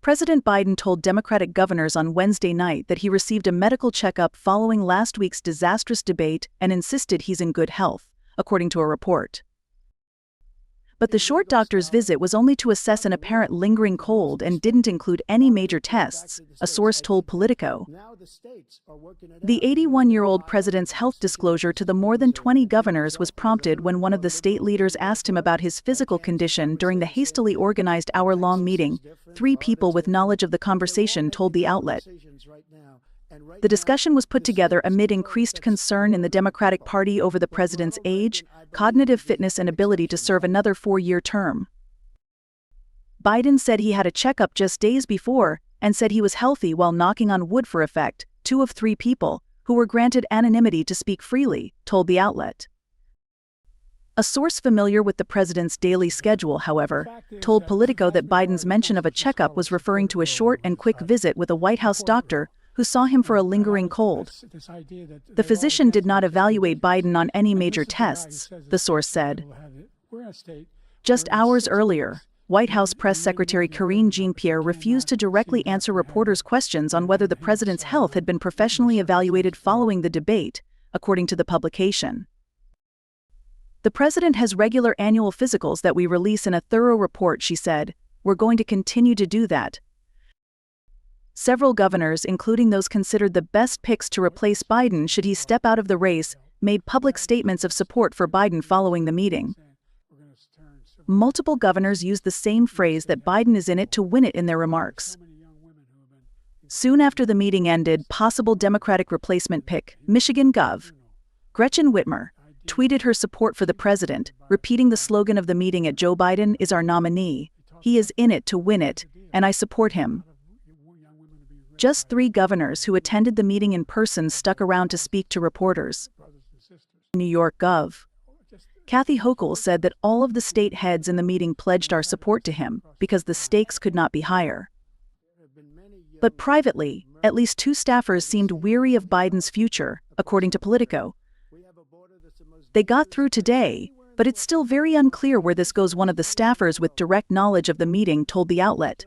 President Biden told Democratic governors on Wednesday night that he received a medical checkup following last week's disastrous debate and insisted he's in good health, according to a report. But the short doctor's visit was only to assess an apparent lingering cold and didn't include any major tests, a source told Politico. The 81-year-old president's health disclosure to the more than 20 governors was prompted when one of the state leaders asked him about his physical condition during the hastily organized hour-long meeting. 3 people with knowledge of the conversation told the outlet. The discussion was put together amid increased concern in the Democratic Party over the president's age, cognitive fitness and ability to serve another 4-year term. Biden said he had a checkup just days before and said he was healthy while knocking on wood for effect. 2 of 3 people, who were granted anonymity to speak freely, told the outlet. A source familiar with the president's daily schedule, however, told Politico that Biden's mention of a checkup was referring to a short and quick visit with a White House doctor who saw him for a lingering cold. The physician did not evaluate Biden on any major tests, the source said. Just hours earlier, White House Press Secretary Karine Jean-Pierre refused to directly answer reporters' questions on whether the president's health had been professionally evaluated following the debate, according to the publication. The president has regular annual physicals that we release in a thorough report, she said. We're going to continue to do that. Several governors, including those considered the best picks to replace Biden should he step out of the race, made public statements of support for Biden following the meeting. Multiple governors used the same phrase that Biden is in it to win it in their remarks. Soon after the meeting ended, possible Democratic replacement pick, Michigan Gov. Gretchen Whitmer, tweeted her support for the president, repeating the slogan of the meeting at Joe Biden is our nominee. He is in it to win it, and I support him. Just 3 governors who attended the meeting in person stuck around to speak to reporters. New York Gov. Kathy Hochul said that all of the state heads in the meeting pledged our support to him because the stakes could not be higher. But privately, at least 2 staffers seemed weary of Biden's future, according to Politico. They got through today, but it's still very unclear where this goes, one of the staffers with direct knowledge of the meeting told the outlet.